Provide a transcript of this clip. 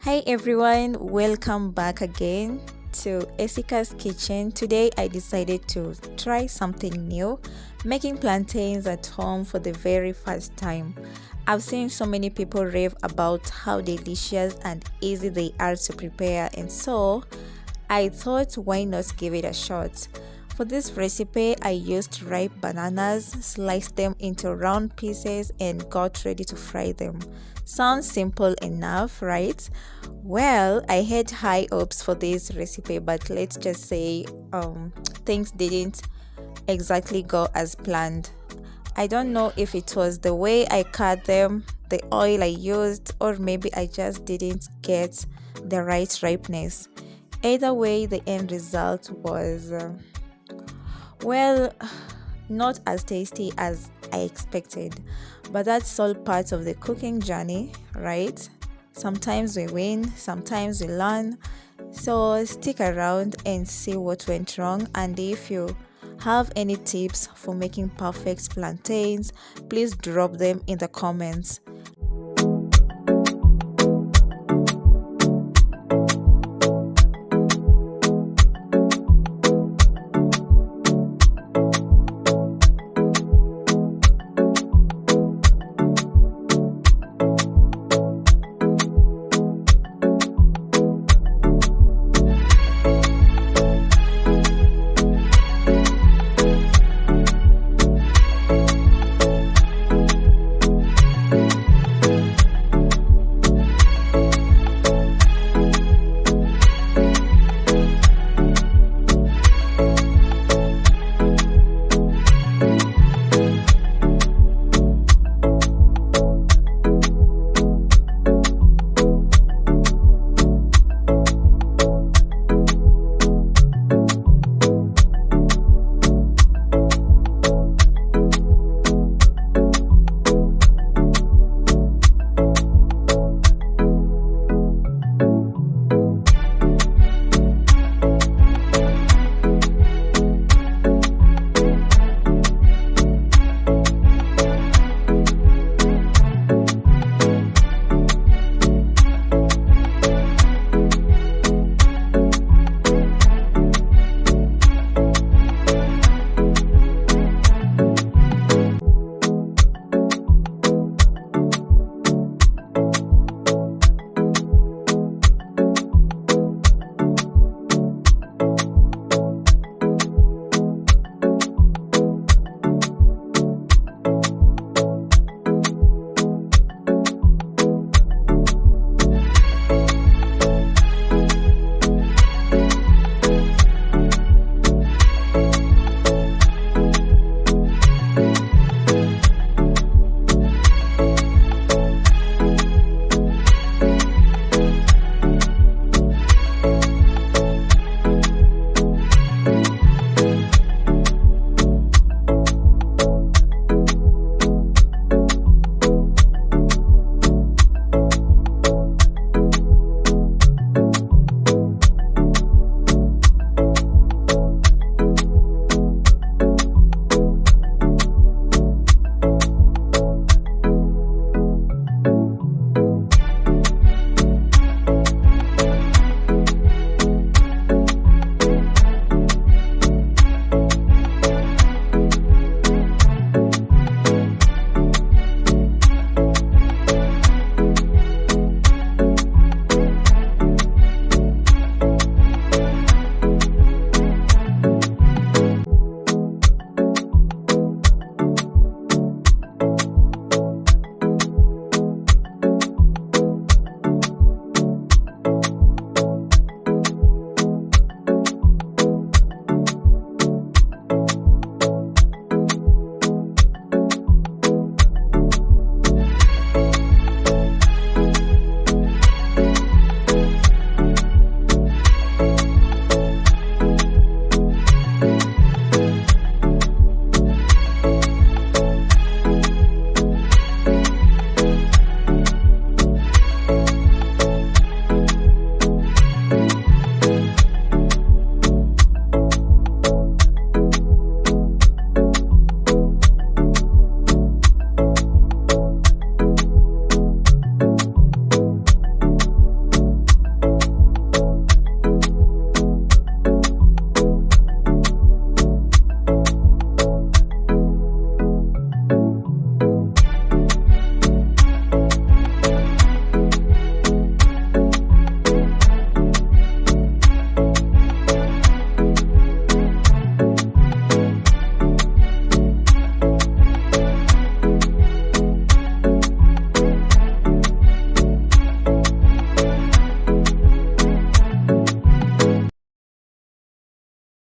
Hi everyone, welcome back again to Esika's kitchen. Today I decided to try something new, making plantains at home for the very first time. I've seen so many people rave about how delicious and easy they are to prepare, and so I thought, why not give it a shot? For this recipe, I used ripe bananas, sliced them into round pieces, and got ready to fry them. Sounds simple enough, right? Well, I had high hopes for this recipe, but let's just say things didn't exactly go as planned. I don't know if it was the way I cut them, the oil I used, or maybe I just didn't get the right ripeness. Either way, the end result was, well, not as tasty as I expected. But that's all part of the cooking journey, right? Sometimes we win, sometimes we learn. So stick around and see what went wrong. And if you have any tips for making perfect plantains, please drop them in the comments.